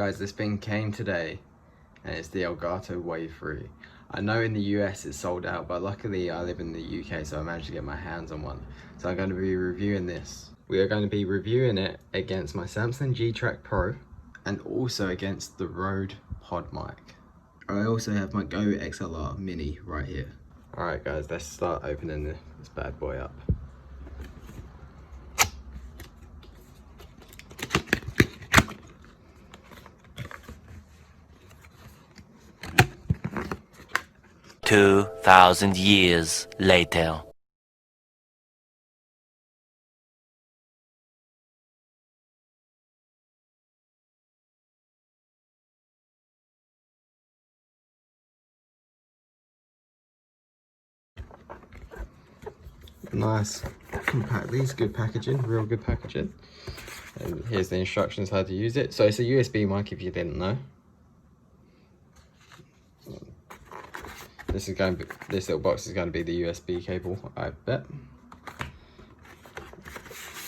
Guys, this thing came today and it's the Elgato Wave 3. I know in the US it's sold out, but luckily I live in the UK, so I managed to get my hands on one. So I'm going to be reviewing this. We are going to be reviewing it against my Samsung G-Track Pro and also against the Rode Pod mic. I also have my GOXLR Mini right here. Alright guys, let's start opening this bad boy up. "2,000 years later." Nice, compact. These good packaging, real good packaging. And here's the instructions how to use it. So it's a USB mic if you didn't know. This little box is going to be the USB cable, I bet.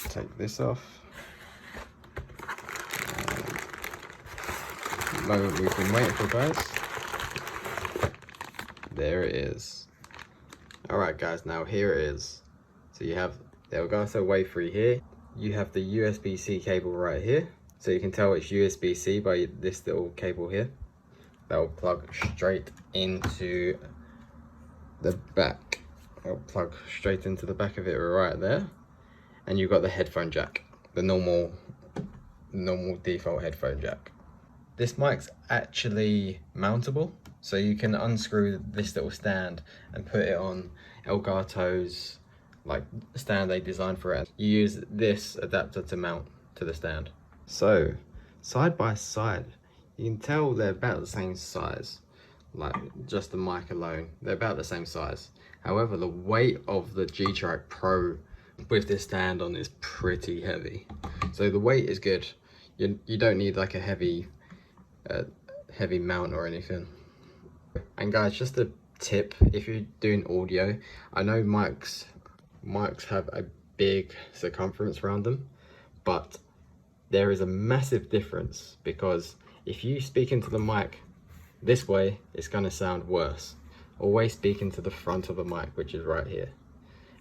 Take this off. Moment we've been waiting for, guys. There it is. Alright guys, now here it is. So you have the Elgato Wave 3 here. You have the USB-C cable right here. So you can tell it's USB-C by this little cable here. That will plug straight into the back. It'll plug straight into the back of it right there. And you've got the headphone jack, the normal default headphone jack. This mic's actually mountable, so you can unscrew this little stand and put it on Elgato's like stand they designed for it. You use this adapter to mount to the stand. So side by side, you can tell they're about the same size, like just the mic alone, they're about the same size. However, the weight of the G-Track Pro with this stand on is pretty heavy. So the weight is good. You don't need like a heavy mount or anything. And guys, just a tip, if you're doing audio, I know mics have a big circumference around them, but there is a massive difference, because if you speak into the mic this way, it's going to sound worse. Always speak into the front of the mic, which is right here.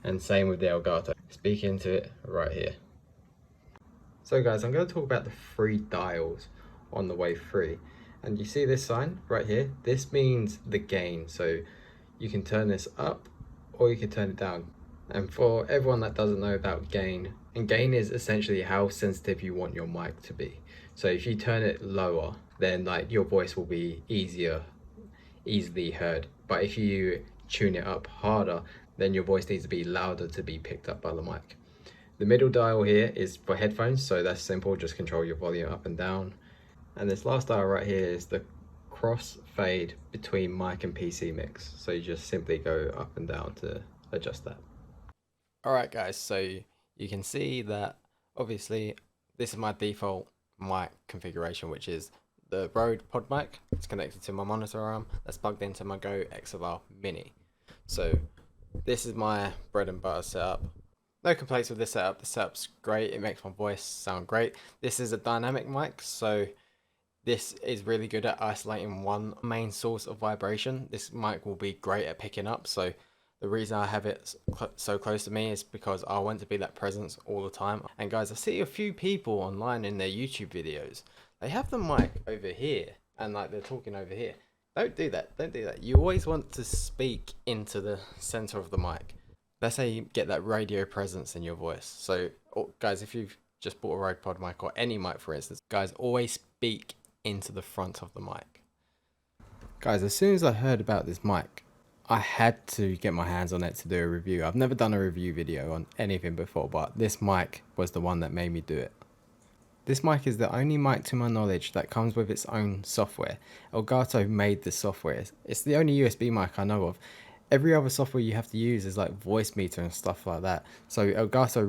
And same with the Elgato, speak into it right here. So guys, I'm going to talk about the 3 dials on the Wave 3. And you see this sign right here? This means the gain. So you can turn this up or you can turn it down. And for everyone that doesn't know about gain, and gain is essentially how sensitive you want your mic to be. So if you turn it lower, then like your voice will be easily heard. But if you tune it up harder, then your voice needs to be louder to be picked up by the mic. The middle dial here is for headphones, so that's simple, just control your volume up and down. And this last dial right here is the cross fade between mic and PC mix. So you just simply go up and down to adjust that. Alright guys, so you can see that obviously this is my default mic configuration, which is the Rode Pod mic. It's connected to my monitor arm that's plugged into my GOXLR Mini. So this is my bread and butter setup. No complaints with this setup. The setup's great. It makes my voice sound great. This is a dynamic mic, so this is really good at isolating one main source of vibration. This mic will be great at picking up. So the reason I have it so close to me is because I want to be that presence all the time. And guys, I see a few people online in their YouTube videos. They have the mic over here and like they're talking over here. Don't do that. Don't do that. You always want to speak into the center of the mic. That's how you get that radio presence in your voice. So guys, if you've just bought a Rode Pod mic or any mic for instance, guys, always speak into the front of the mic. Guys, as soon as I heard about this mic, I had to get my hands on it to do a review. I've never done a review video on anything before, but this mic was the one that made me do it. This mic is the only mic to my knowledge that comes with its own software. Elgato made this software. It's the only USB mic I know of. Every other software you have to use is like voice meter and stuff like that. So Elgato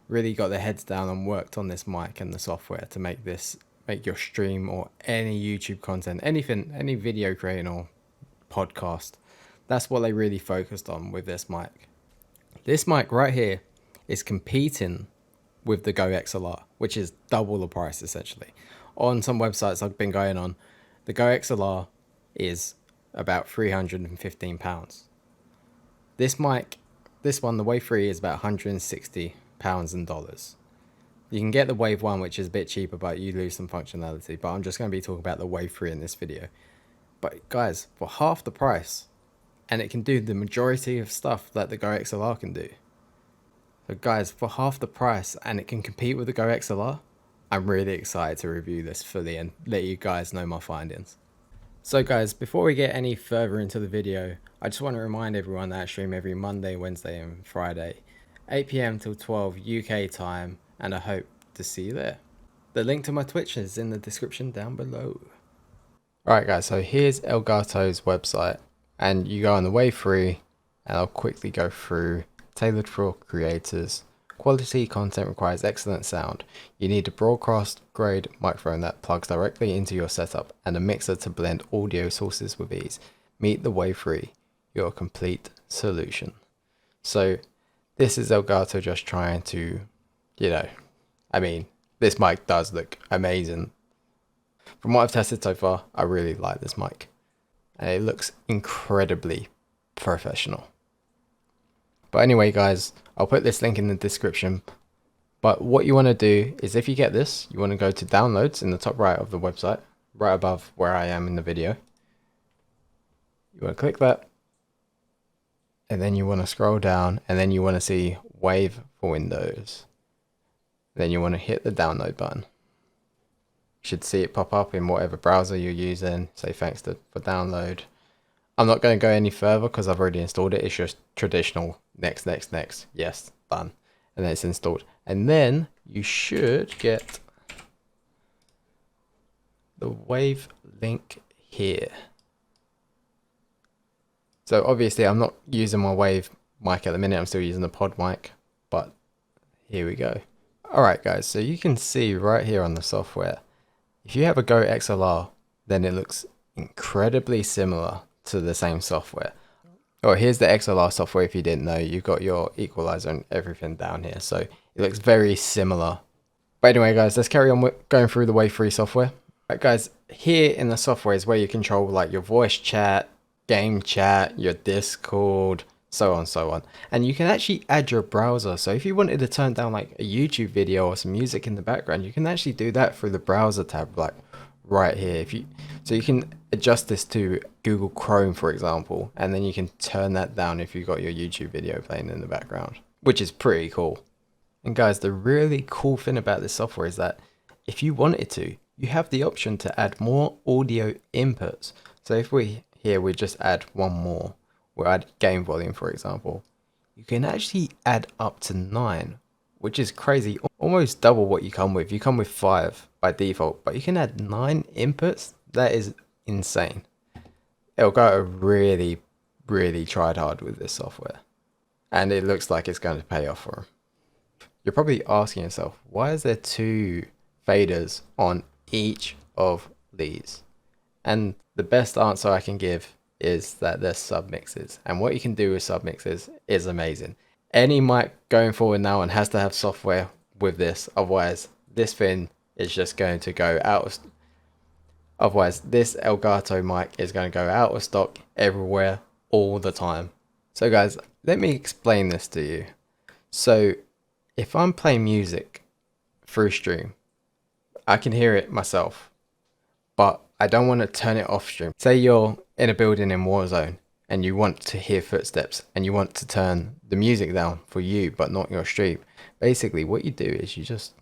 really got their heads down and worked on this mic and the software to make your stream or any YouTube content, anything, any video creating or podcast. That's what they really focused on with this mic. This mic right here is competing with the GOXLR, which is double the price essentially. on some websites I've been going on, the GOXLR is about £315. This mic, this one, the Wave 3, is about £160 in dollars. You can get the Wave 1, which is a bit cheaper, but you lose some functionality. But I'm just going to be talking about the Wave 3 in this video. But guys, for half the price, and it can do the majority of stuff that the GOXLR can do. So guys, for half the price, and it can compete with the GOXLR, I'm really excited to review this fully and let you guys know my findings. So guys, before we get any further into the video, I just want to remind everyone that I stream every Monday, Wednesday and Friday, 8 PM till 12 UK time, and I hope to see you there. The link to my Twitch is in the description down below. Alright guys, so here's Elgato's website, and you go on the Wave 3, and I'll quickly go through. Tailored for creators. Quality content requires excellent sound. You need a broadcast grade microphone that plugs directly into your setup and a mixer to blend audio sources with ease. Meet the Wave 3, your complete solution. So this is Elgato just trying to, this mic does look amazing. From what I've tested so far, I really like this mic. And it looks incredibly professional. But anyway guys, I'll put this link in the description. But what you want to do is, if you get this, you want to go to downloads in the top right of the website, right above where I am in the video. You want to click that. And then you want to scroll down, and then you want to see Wave for Windows. Then you want to hit the download button. You should see it pop up in whatever browser you're using. Say thanks for download. I'm not going to go any further because I've already installed it. It's just traditional next, yes, done, and then it's installed. And then you should get the Wave link here. So obviously I'm not using my Wave mic at the minute, I'm still using the pod mic, but here we go. Alright guys, so you can see right here on the software, if you have a GOXLR, then it looks incredibly similar to the same software. Oh, here's the XLR software if you didn't know. You've got your equalizer and everything down here, so it looks very similar. But anyway guys, let's carry on with going through the Wave 3 software. Right guys, here in the software is where you control like your voice chat, game chat, your Discord, so on. And you can actually add your browser. So if you wanted to turn down like a YouTube video or some music in the background, you can actually do that through the browser tab, like right here. So you can adjust this to Google Chrome, for example, and then you can turn that down if you've got your YouTube video playing in the background, which is pretty cool. And guys, the really cool thing about this software is that if you wanted to, you have the option to add more audio inputs. So if we just add one more, we'll add gain volume, for example, you can actually add up to 9, which is crazy. Almost double what you come with. You come with 5 by default, but you can add 9 inputs. That is insane. Elgato really tried hard with this software, and it looks like it's going to pay off for them. You're probably asking yourself, why is there 2 faders on each of these? And the best answer I can give is that they're submixes, and what you can do with submixes is amazing. Any mic going forward now and has to have software with this, otherwise this thing is just going to go out of Otherwise, this Elgato mic is going to go out of stock everywhere all the time. So guys, let me explain this to you. So if I'm playing music through stream, I can hear it myself, but I don't want to turn it off stream. Say you're in a building in Warzone and you want to hear footsteps and you want to turn the music down for you, but not your stream. Basically, what you do is you just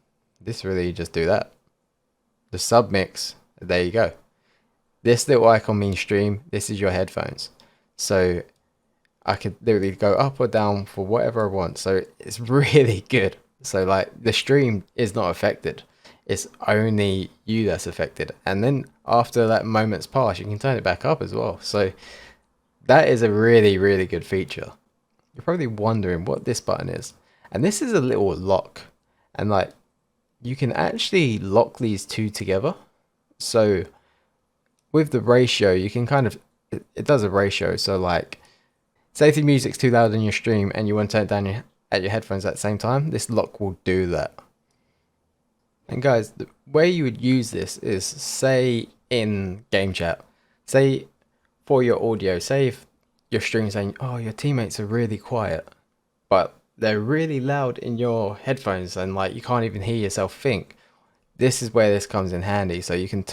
do that. The submix. There you go. This little icon means stream. This is your headphones. So I could literally go up or down for whatever I want. So it's really good. So like the stream is not affected. It's only you that's affected. And then after that moment's passed, you can turn it back up as well. So that is a really good feature. You're probably wondering what this button is. And this is a little lock. And like you can actually lock these two together. So with the ratio, you can kind of, it does a ratio. So like, say if the music's too loud in your stream and you want to turn it down at your headphones at the same time, this lock will do that. And guys, the way you would use this is, say in game chat, say for your audio, say if your stream saying, oh, your teammates are really quiet, but they're really loud in your headphones and like you can't even hear yourself think. This is where this comes in handy. So you can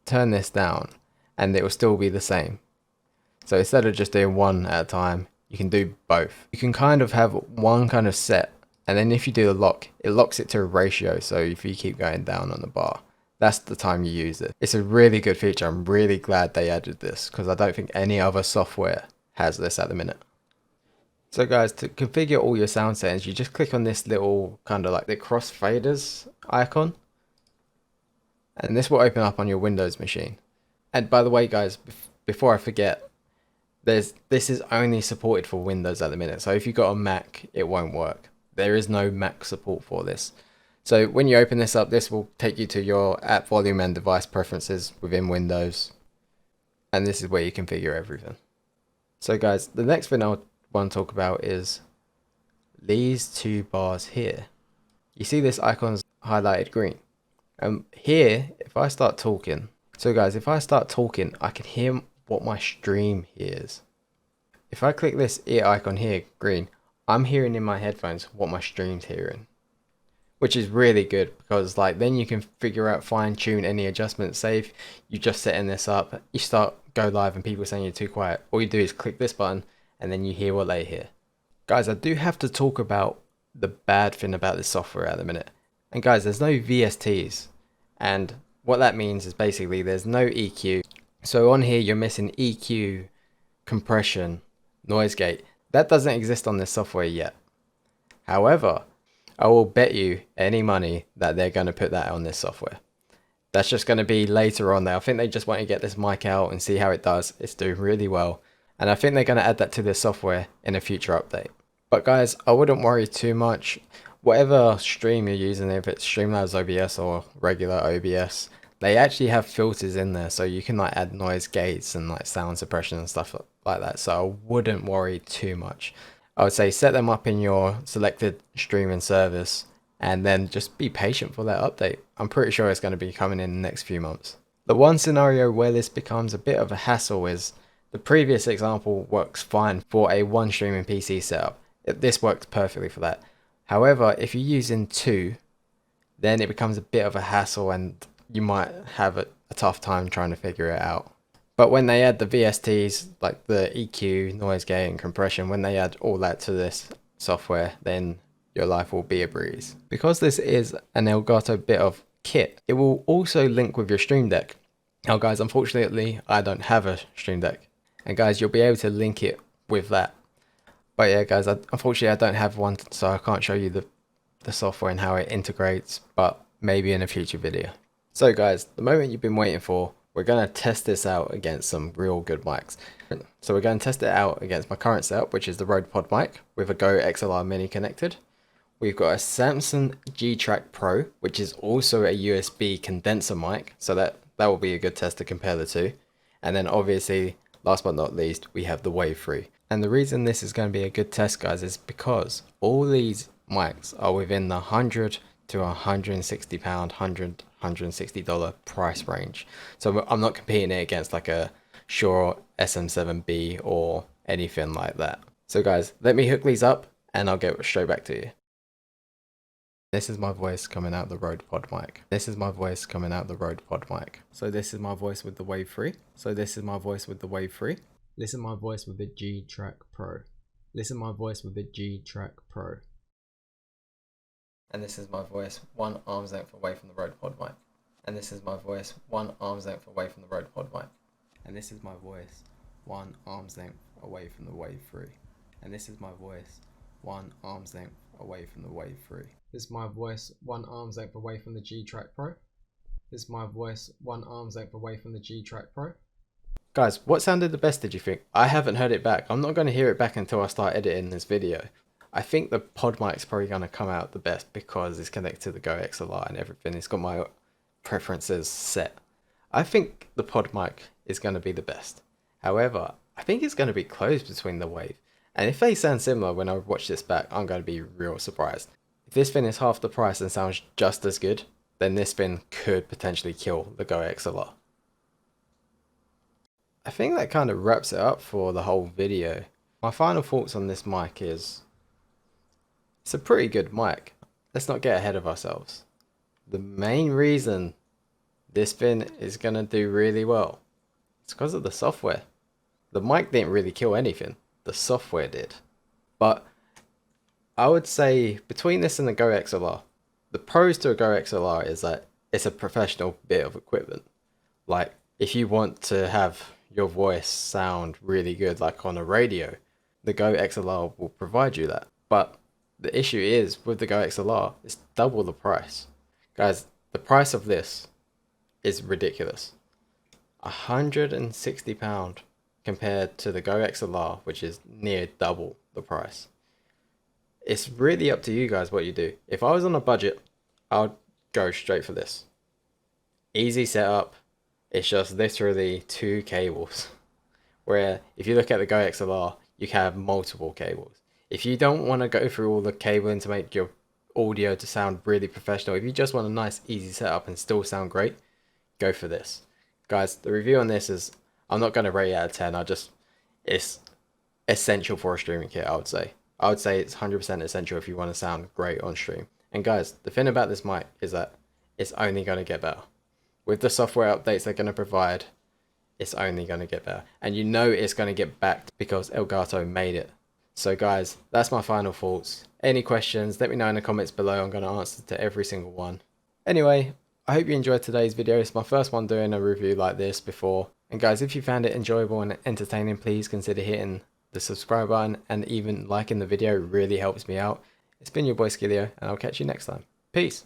turn this down and it will still be the same. So instead of just doing one at a time, you can do both. You can kind of have one kind of set, and then if you do the lock, it locks it to a ratio. So if you keep going down on the bar, that's the time you use it. It's a really good feature. I'm really glad they added this because I don't think any other software has this at the minute. So guys, to configure all your sound settings, you just click on this little kind of like the cross faders icon, and this will open up on your Windows machine. And by the way guys, before I forget, this is only supported for Windows at the minute. So if you've got a Mac, it won't work. There is no Mac support for this. So when you open this up, this will take you to your app volume and device preferences within Windows. And this is where you configure everything. So guys, the next thing I want to talk about is these two bars here. You see this icon's highlighted green. Here, if I start talking, so guys, if I start talking, I can hear what my stream hears. If I click this ear icon here, green, I'm hearing in my headphones what my stream's hearing, which is really good because like then you can figure out, fine tune any adjustments. Say if you're just setting this up, you start go live and people saying you're too quiet, all you do is click this button and then you hear what they hear. Guys, I do have to talk about the bad thing about this software at the minute. And guys, there's no VSTs, and what that means is basically there's no EQ. So on here you're missing EQ, compression, noise gate. That doesn't exist on this software yet. However, I will bet you any money that they're going to put that on this software. That's just going to be later on there. I think they just want to get this mic out and see how it does. It's doing really well. And I think they're going to add that to this software in a future update. But guys, I wouldn't worry too much. Whatever stream you're using, if it's Streamlabs OBS or regular OBS, they actually have filters in there, so you can like add noise gates and like sound suppression and stuff like that. So I wouldn't worry too much. I would say set them up in your selected streaming service and then just be patient for that update. I'm pretty sure it's going to be coming in the next few months. The one scenario where this becomes a bit of a hassle is the previous example works fine for a one streaming PC setup. This works perfectly for that. However, if you're using two, then it becomes a bit of a hassle and you might have a tough time trying to figure it out. But when they add the VSTs, like the EQ, noise gate and compression, when they add all that to this software, then your life will be a breeze. Because this is an Elgato bit of kit, it will also link with your Stream Deck. Now guys, unfortunately, I don't have a Stream Deck. And guys, you'll be able to link it with that. But yeah guys, unfortunately I don't have one, so I can't show you the software and how it integrates, but maybe in a future video. So guys, the moment you've been waiting for, we're going to test this out against some real good mics. So we're going to test it out against my current setup, which is the Rode Pod mic with a GOXLR Mini connected. We've got a Samsung G-Track Pro, which is also a USB condenser mic, so that will be a good test to compare the two. And then obviously, last but not least, we have the Wave 3. And the reason this is going to be a good test, guys, is because all these mics are within the $100 to £160, $160 price range. So I'm not competing it against like a Shure SM7B or anything like that. So guys, let me hook these up and I'll get straight back to you. This is my voice coming out the Rode Pod mic. This is my voice coming out the Rode Pod mic. So this is my voice with the Wave 3. So this is my voice with the Wave 3. This is my voice with the G-Track Pro. This is my voice with the G-Track Pro. And this is my voice one arm's length away from the Rode Pod mic. And this is my voice one arm's length away from the Rode Pod mic. And this is my voice one arm's length away from the Wave 3. And this is my voice one arm's length away from the Wave 3. This is my voice one arm's length away from the G-Track Pro. This is my voice one arm's length away from the G-Track Pro. Guys, what sounded the best, did you think? I haven't heard it back. I'm not going to hear it back until I start editing this video. I think the pod mic's probably going to come out the best because it's connected to the GOXLR and everything. It's got my preferences set. I think the pod mic is going to be the best. However, I think it's going to be close between the Wave. And if they sound similar when I watch this back, I'm going to be real surprised. If this thing is half the price and sounds just as good, then this bin could potentially kill the GOXLR. I think that kind of wraps it up for the whole video. My final thoughts on this mic is, it's a pretty good mic. Let's not get ahead of ourselves. The main reason this bin is going to do really well, it's because of the software. The mic didn't really kill anything, the software did. But I would say between this and the GOXLR, the pros to a GOXLR is that it's a professional bit of equipment. Like, if you want to have your voice sound really good, like on a radio, the GOXLR will provide you that. But the issue is, with the GOXLR, it's double the price. Guys, the price of this is ridiculous. £160 compared to the GOXLR, which is near double the price. It's really up to you guys what you do. If I was on a budget, I would go straight for this. Easy setup. It's just literally 2 cables. Where if you look at the GOXLR, you can have multiple cables. If you don't want to go through all the cabling to make your audio to sound really professional, if you just want a nice easy setup and still sound great, go for this. Guys, the review on this is, I'm not going to rate it out of 10. It's essential for a streaming kit, I would say. I would say it's 100% essential if you want to sound great on stream. And guys, the thing about this mic is that it's only going to get better. With the software updates they're going to provide, it's only going to get better. And you know it's going to get backed because Elgato made it. So guys, that's my final thoughts. Any questions, let me know in the comments below. I'm going to answer to every single one. Anyway, I hope you enjoyed today's video. It's my first one doing a review like this before. And guys, if you found it enjoyable and entertaining, please consider hitting the subscribe button and even liking the video. It really helps me out. It's been your boy Skiliyo, and I'll catch you next time. Peace.